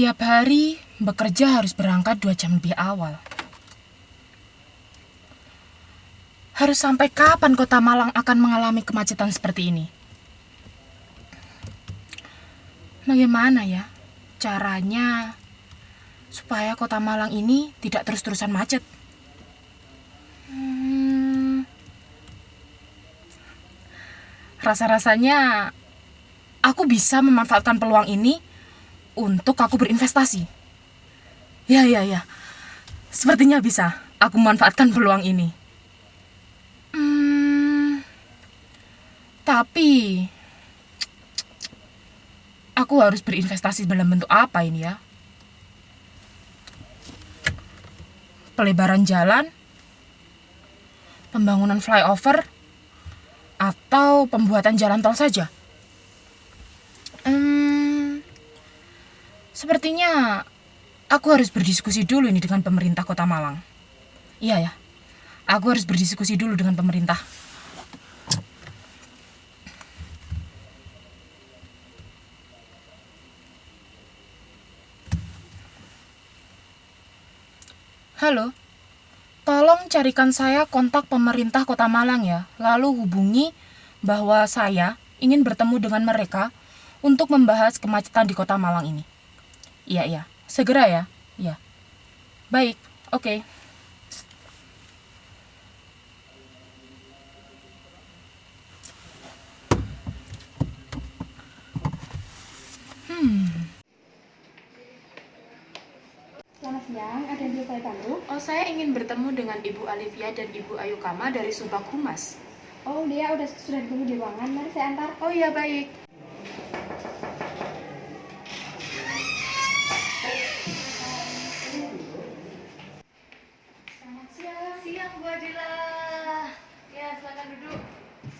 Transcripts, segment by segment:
Setiap hari bekerja harus berangkat 2 jam lebih awal. Harus sampai kapan kota Malang akan mengalami kemacetan seperti ini? Bagaimana ya caranya supaya kota Malang ini tidak terus-terusan macet? Rasa-rasanya aku bisa memanfaatkan peluang ini untuk aku berinvestasi. Ya. Sepertinya bisa aku memanfaatkan peluang ini. Tapi aku harus berinvestasi dalam bentuk apa ini ya? Pelebaran jalan, pembangunan flyover, atau pembuatan jalan tol saja? Sepertinya aku harus berdiskusi dulu ini dengan pemerintah Kota Malang. Iya ya, aku harus berdiskusi dulu dengan pemerintah. Halo, tolong carikan saya kontak pemerintah Kota Malang ya. Lalu hubungi bahwa saya ingin bertemu dengan mereka untuk membahas kemacetan di Kota Malang ini. Iya, segera ya. Iya. Baik, oke. Selamat siang, ada yang bisa saya bantu? Oh, saya ingin bertemu dengan Ibu Alivia dan Ibu Ayukama dari Subak Humas. Oh, dia sudah ditunggu di ruangan. Mari saya antar. Oh iya, baik. Selamat siang. Siang Bu Adila. Ya, silakan duduk.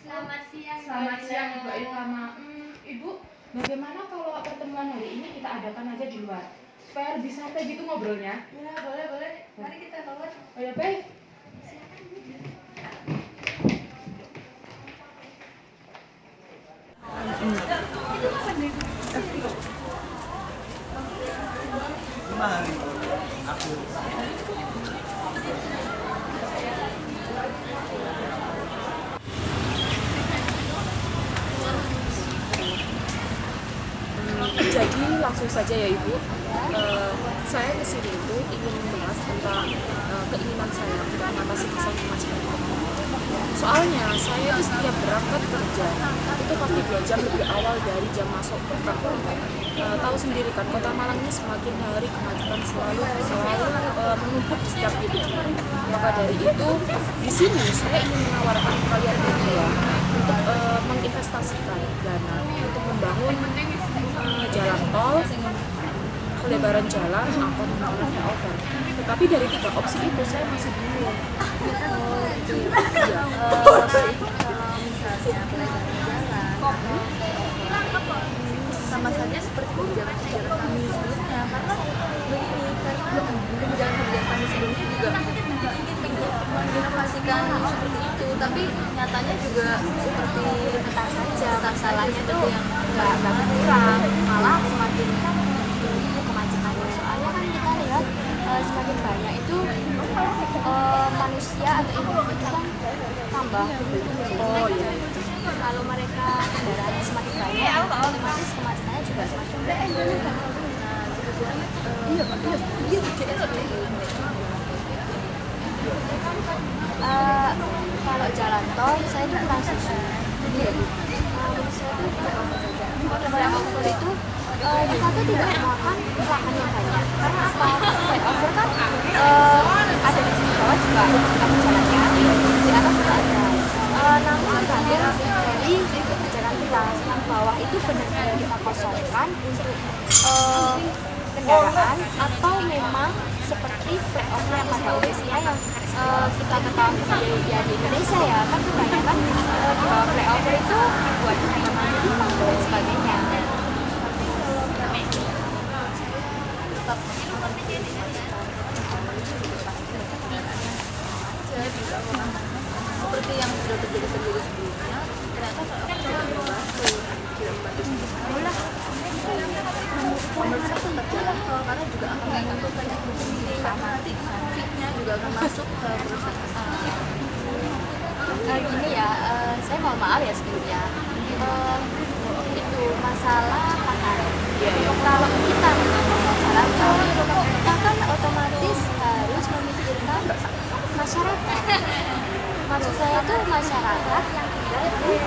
Selamat siang. Selamat siang, Ibu Ayukama. Ibu, bagaimana kalau pertemuan hari ini kita adakan aja di luar? Supaya lebih santai gitu ngobrolnya. Ya, boleh. Mari kita keluar. Oh ya, baik. Jadi langsung saja ya Ibu, saya kesini itu ingin membahas tentang keinginan saya untuk mengatasi masalah kemacetan. Soalnya saya itu setiap berangkat kerja itu pasti 2 jam lebih awal dari jam masuk ke kantor. Tahu sendiri kan, Kota Malang ini semakin hari kemacetan selalu menumpuk di setiap titik. Maka dari itu di sini saya ingin menawarkan kalian berdua untuk menginvestasikan dana untuk membangun jalan tol, pelebaran jalan, atau pembangunan flyover. Tetapi dari 3 opsi itu saya masih bingung. Misalnya pelebaran jalan, sama saja seperti kebijakan kami sebelumnya. Karena begini, karena kebijakan kami sebelumnya juga menginovasikan seperti itu, tapi nyatanya juga seperti kita saja. Salahnya tuh yang nggak kurang, malah semakin kemacetannya. Soalnya kan kita lihat semakin banyak itu manusia atau individu kan tambah. Oh iya. Kalau mereka kendaraannya semakin banyak, otomatis kemacetannya juga semakin banyak. Kalau jalan tol, saya itu kurang setuju. Flyover itu kita tuh tidak memakan lahan yang banyak. Karena apa? Flyover kan ada di sisi bawah juga ada jalannya, di atas juga ada. Namun bagian dari jalan kelas yang bawah itu benar-benar kita kosongkan untuk kendaraan, atau memang seperti flyover yang pada umumnya yang kita ketahui di Indonesia ya, kan kebanyakan di bawah flyover itu buat penumpang dan sebagainya. Seperti yang sudah terjadi sebelumnya, ternyata flyover tidak membantu. pemerintah tuh tetap jalan tol karena juga akan menguntungkan itu sendiri karena nanti fee-nya juga akan masuk ke perusahaan. Gini ya, saya mohon maaf ya sebelumnya. Itu masalah lahan. Kalau kita menggunakan jalan tol, kita kan otomatis harus memikirkan masyarakat. Maksud saya tuh masyarakat yang tinggal di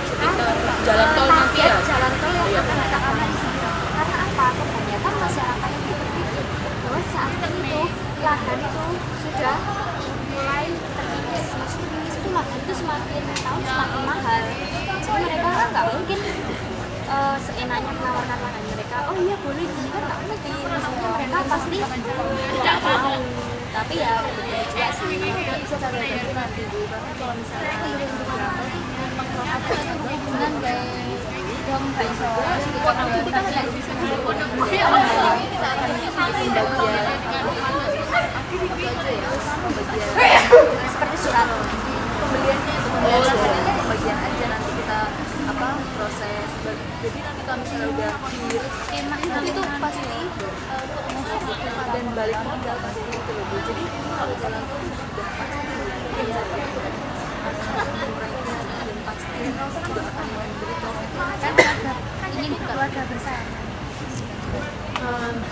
sekitar jalan tol nanti ya. jalan tol yang akan ada aman di situ. Karena apa? Kebanyakan masyarakat itu berpikir bahwa saat itu lahan itu sudah mulai terkikis. Maksudnya terkikis itu lahan itu semakin tahun semakin mahal. Jadi mereka kan nggak mungkin seenaknya menawarkan lahan mereka. Oh iya boleh gini kan nggak mungkin. Maksudnya mereka pasti tidak mau. Tapi ya betul juga sih. Nggak bisa terjadi nanti bu. Karena kalau misalnya dengan guys dong guys nanti kita nggak bisa seperti surat pembeliannya itu pembagian aja nanti kita apa proses jadi nanti kalau misalnya udah nanti itu pasti dan balik modal pasti itu loh Bu. Jadi kalau jalan tol sudah pasti dan juga akan memberi profit kan ingin keluarga bersama.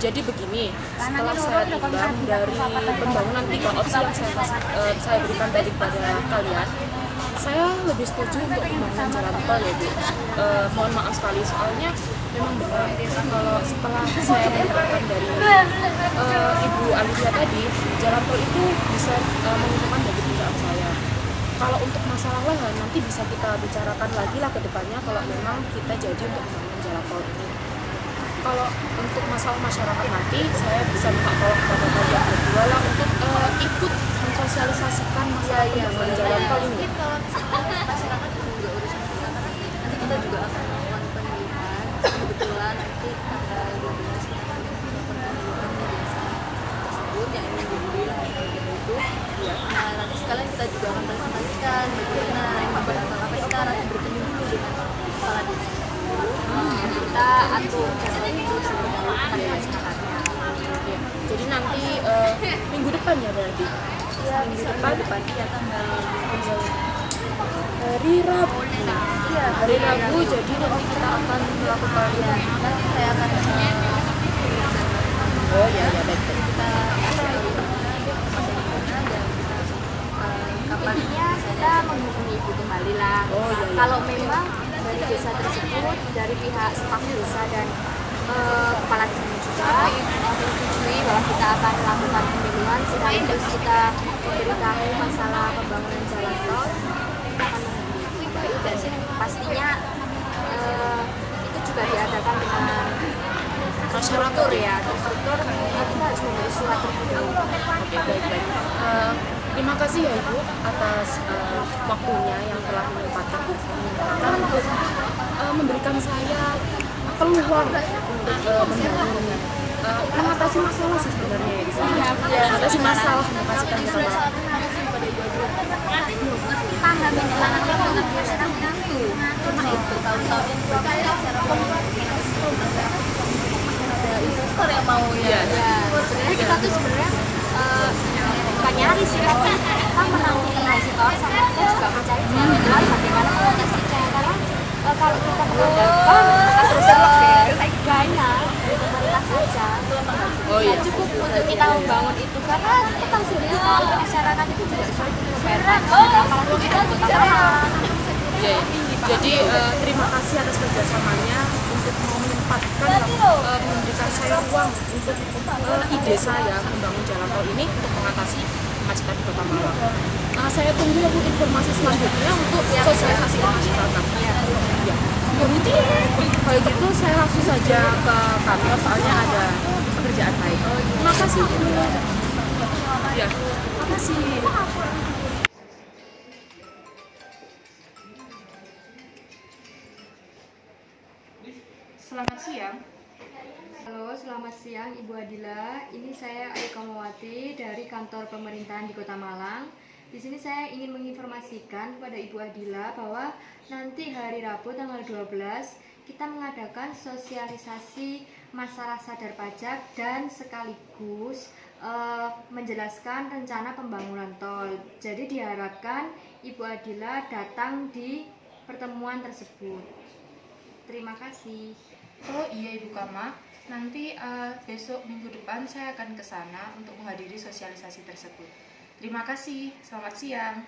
Jadi begini, setelah saya timbang dari pembangunan 3 opsi yang saya berikan tadi kepada kalian, saya lebih setuju untuk pembangunan jalan tol ya Bu. Mohon maaf sekali soalnya memang benar kalau setelah saya mendengarkan dari Ibu Alivia tadi, jalan tol itu bisa menguntungkan bagi perusahaan saya. Kalau untuk masalah lahan nanti bisa kita bicarakan lagi lah ke depannya kalau memang kita jadi untuk membangun jalan tol ini. Kalau untuk masalah masyarakat nanti saya bisa minta tolong kepada kalian berdua lah untuk ikut mensosialisasikan masalah pembangunan jalan tol ini. Masyarakat juga urus masyarakat. Nanti kita juga akan melakukan pemilihan. Kebetulan nanti tanggal 12 kita akan melakukan pemilihan di desa tersebut yang ingin dibeli lahan itu. Nah nanti sekalian kita juga akan presentasikan bagaimana apa kita nanti bertemu dulu dengan kepala desa. Kita atur jadwal itu sebelum kepada masyarakatnya. Jadi nanti minggu depan ya berarti? Ya, minggu depan ya tanggal hari Rabu. iya Hari Rabu jadi nanti kita akan melakukan nanti saya akan oh ya baik. kita intinya kita menghubungi ibu kembali lah. Oh, iya. Kalau memang dari desa tersebut dari pihak staf desa dan kepala desanya juga menyetujui bahwa kita akan melakukan pemilihan sekaligus kita memberitahu masalah pembangunan jalan tol, kita akan menghubungi baik dan pastinya itu juga diadakan dengan terstruktur ya terstruktur kita harus memberi surat terlebih dahulu. Oke baik. Terima kasih ya Ibu atas waktunya yang telah menyempatkan untuk memberikan saya peluang untuk membangun mengatasi masalah sih sebenarnya ya di sini. Mengatasi masalah, mengatasi masalah. Paham ini anaknya banget biar sekarang itu cuma itu tahun-tahun yang berkali secara ada investor yang mau ya sebenarnya kita tuh sebenarnya bukan nyari sih tapi kita menanti investor sama kita juga mencari jalan bagaimana mengatasinya karena kalau kita mengandalkan dana dari pemerintah saja cukup untuk kita membangun itu karena kita tahu sendiri kalau masyarakat itu juga sulit untuk membayar apalagi kita terutama. Jadi terima kasih atas kerjasamanya untuk mau menyempatkan memberikan saya ruang untuk ide saya membangun jalan tol ini untuk mengatasi kemacetan di Kota Malang. Saya tunggu ya Bu informasi selanjutnya untuk sosialisasi ke masyarakat. Ya. Kalau gitu saya langsung saja ke kantor soalnya ada pekerjaan lain. Terima kasih Bu. Ya, terima kasih. Selamat siang. Halo, selamat siang Ibu Adila. Ini saya Aika Mawati dari kantor pemerintahan di Kota Malang. Di sini saya ingin menginformasikan kepada Ibu Adila bahwa nanti hari Rabu tanggal 12 kita mengadakan sosialisasi masalah sadar pajak dan sekaligus menjelaskan rencana pembangunan tol. Jadi diharapkan Ibu Adila datang di pertemuan tersebut. Terima kasih. Oh iya Ibu Kama, nanti besok minggu depan saya akan ke sana untuk menghadiri sosialisasi tersebut. Terima kasih, selamat siang.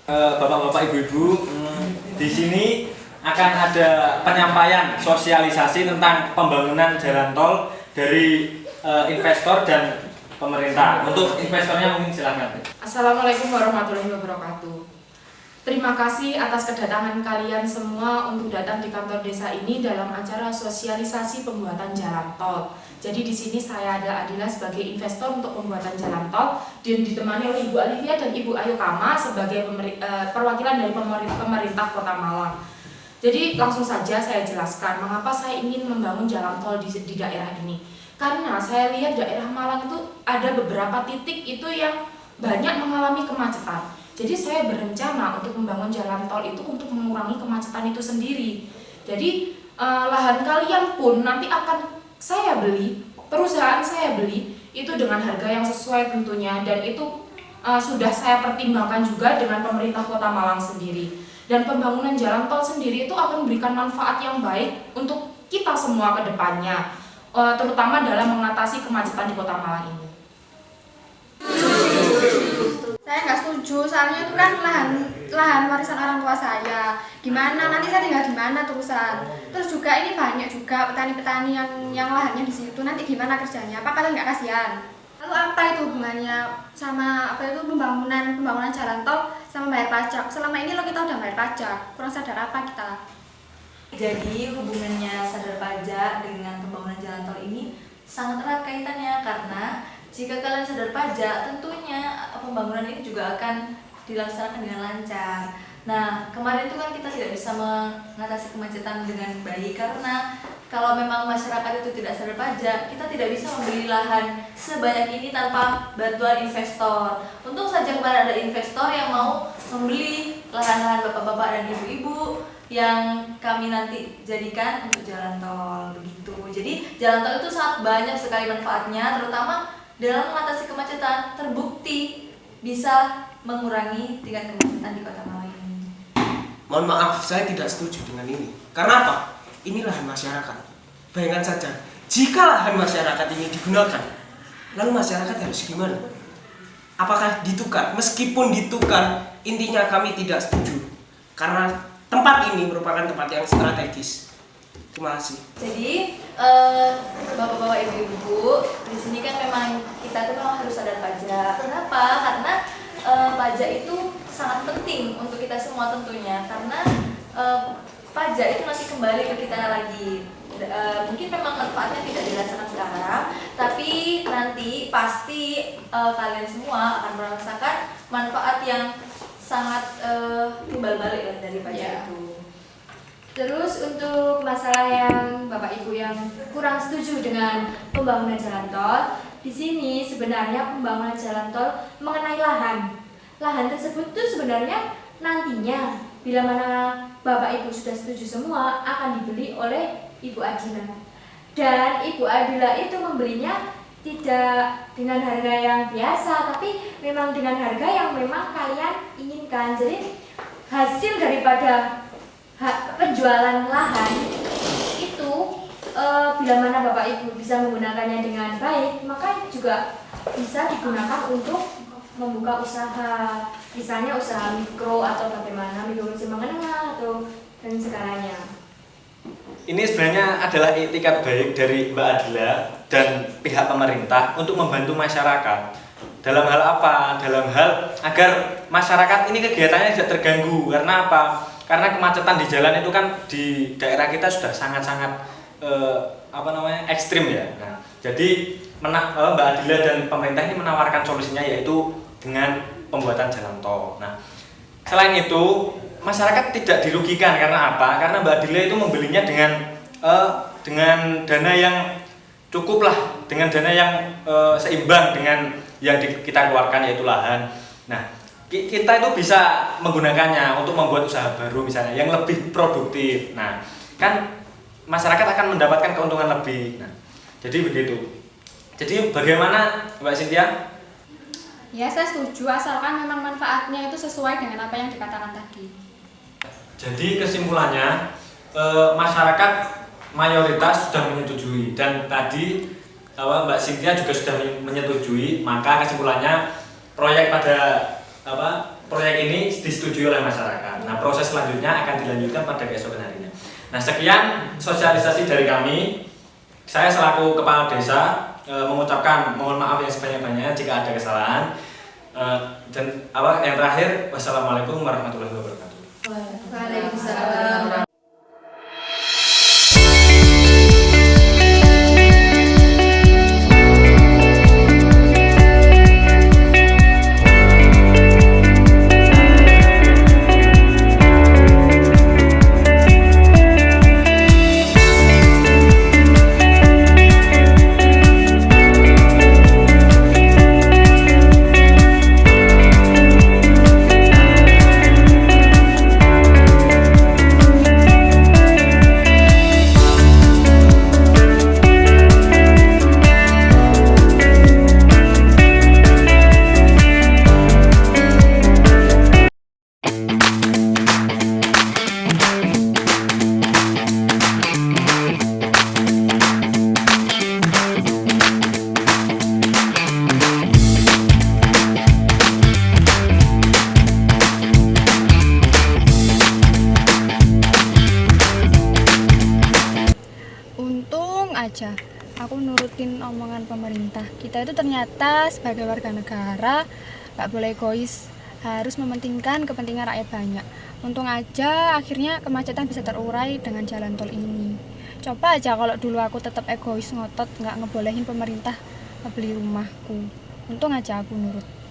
Bapak-bapak, ibu-ibu, di sini akan ada penyampaian sosialisasi tentang pembangunan jalan tol dari investor dan pemerintah. Untuk investornya mungkin silakan. Assalamualaikum warahmatullahi wabarakatuh. Terima kasih atas kedatangan kalian semua untuk datang di kantor desa ini dalam acara sosialisasi pembuatan jalan tol. Jadi di sini saya ada Adila sebagai investor untuk pembuatan jalan tol dan ditemani oleh Ibu Alivia dan Ibu Ayu Kama sebagai perwakilan dari pemerintah Kota Malang. Jadi langsung saja saya jelaskan mengapa saya ingin membangun jalan tol di daerah ini. Karena saya lihat daerah Malang itu ada beberapa titik itu yang banyak mengalami kemacetan. Jadi saya berencana untuk membangun jalan tol itu untuk mengurangi kemacetan itu sendiri. Jadi lahan kalian pun nanti akan saya beli, perusahaan saya beli itu dengan harga yang sesuai tentunya, dan itu sudah saya pertimbangkan juga dengan pemerintah Kota Malang sendiri. Dan pembangunan jalan tol sendiri itu akan memberikan manfaat yang baik untuk kita semua ke depannya, terutama dalam mengatasi kemacetan di Kota Malang ini. Saya nggak setuju, soalnya itu kan lahan warisan orang tua saya. Gimana nanti saya tinggal di mana terusan? Terus juga ini banyak juga petani-petani yang lahannya di situ. Nanti gimana kerjanya? Apa kalian nggak kasihan? Lalu apa itu hubungannya sama pembangunan jalan tol sama bayar pajak? Selama ini kita udah bayar pajak, kurang sadar apa kita? Jadi hubungannya sadar pajak dengan pembangunan jalan tol ini sangat erat kaitannya, karena jika kalian sadar pajak, tentunya pembangunan ini juga akan dilaksanakan dengan lancar. Nah, kemarin itu kan kita tidak bisa mengatasi kemacetan dengan baik, karena kalau memang masyarakat itu tidak sadar pajak, kita tidak bisa membeli lahan sebanyak ini tanpa bantuan investor. Untung saja kemarin ada investor yang mau membeli lahan-lahan bapak-bapak dan ibu-ibu yang kami nanti jadikan untuk jalan tol, begitu. Jadi jalan tol itu sangat banyak sekali manfaatnya, terutama dalam mengatasi kemacetan. Terbukti bisa mengurangi tingkat kemacetan di Kota Malang ini. Mohon maaf, saya tidak setuju dengan ini. Karena apa? Ini lahan masyarakat. Bayangkan saja, jika lahan masyarakat ini digunakan, lalu masyarakat harus gimana? Apakah ditukar? Meskipun ditukar, intinya kami tidak setuju. Karena tempat ini merupakan tempat yang strategis. Terima kasih. Jadi bapak-bapak, ibu-ibu, di sini kan memang kita tuh memang harus sadar pajak. Kenapa? Karena pajak itu sangat penting untuk kita semua tentunya. Karena pajak itu nanti kembali ke kita lagi. Mungkin memang manfaatnya tidak dirasakan sekarang, tapi nanti pasti kalian semua akan merasakan manfaat yang sangat timbal balik dari pajak itu. Terus untuk masalah yang Bapak Ibu yang kurang setuju dengan pembangunan jalan tol, di sini sebenarnya pembangunan jalan tol mengenai lahan. Lahan tersebut tuh sebenarnya nantinya bila mana Bapak Ibu sudah setuju semua akan dibeli oleh Ibu Adila. Dan Ibu Adila itu membelinya tidak dengan harga yang biasa, tapi memang dengan harga yang memang kalian inginkan. Jadi hasil daripada penjualan lahan itu bila mana Bapak Ibu bisa menggunakannya dengan baik, maka juga bisa digunakan untuk membuka usaha, misalnya usaha mikro atau bagaimana, mikro kecil menengah atau dan segalanya. Ini sebenarnya adalah etikat baik dari Mbak Adila dan pihak pemerintah untuk membantu masyarakat. Dalam hal apa? Dalam hal agar masyarakat ini kegiatannya tidak terganggu. Karena apa? Karena kemacetan di jalan itu kan di daerah kita sudah sangat-sangat ekstrim ya. Nah, jadi Mbak Adila dan pemerintah ini menawarkan solusinya, yaitu dengan pembuatan jalan tol. Nah, selain itu masyarakat tidak dirugikan. Karena apa? Karena Mbak Adila itu membelinya dengan dana yang cukuplah dengan dana yang seimbang dengan yang kita keluarkan, yaitu lahan. Nah, kita itu bisa menggunakannya untuk membuat usaha baru misalnya yang lebih produktif. Nah, kan masyarakat akan mendapatkan keuntungan lebih. Nah, jadi begitu. Jadi bagaimana Mbak Cynthia? Ya, saya setuju asalkan memang manfaatnya itu sesuai dengan apa yang dikatakan tadi. Jadi kesimpulannya masyarakat mayoritas sudah menyetujui, dan tadi Mbak Cynthia juga sudah menyetujui, maka kesimpulannya proyek ini disetujui oleh masyarakat. Nah, proses selanjutnya akan dilanjutkan pada keesokan harinya. Nah, sekian sosialisasi dari kami. Saya selaku kepala desa mengucapkan mohon maaf yang sebanyak-banyaknya jika ada kesalahan. Dan yang terakhir, wassalamualaikum warahmatullahi wabarakatuh. Waalaikumsalam. Aja aku nurutin omongan pemerintah. Kita itu ternyata sebagai warga negara gak boleh egois, harus mementingkan kepentingan rakyat banyak. Untung aja akhirnya kemacetan bisa terurai dengan jalan tol ini. Coba aja kalau dulu aku tetap egois ngotot gak ngebolehin pemerintah ngebeli rumahku. Untung aja aku nurut.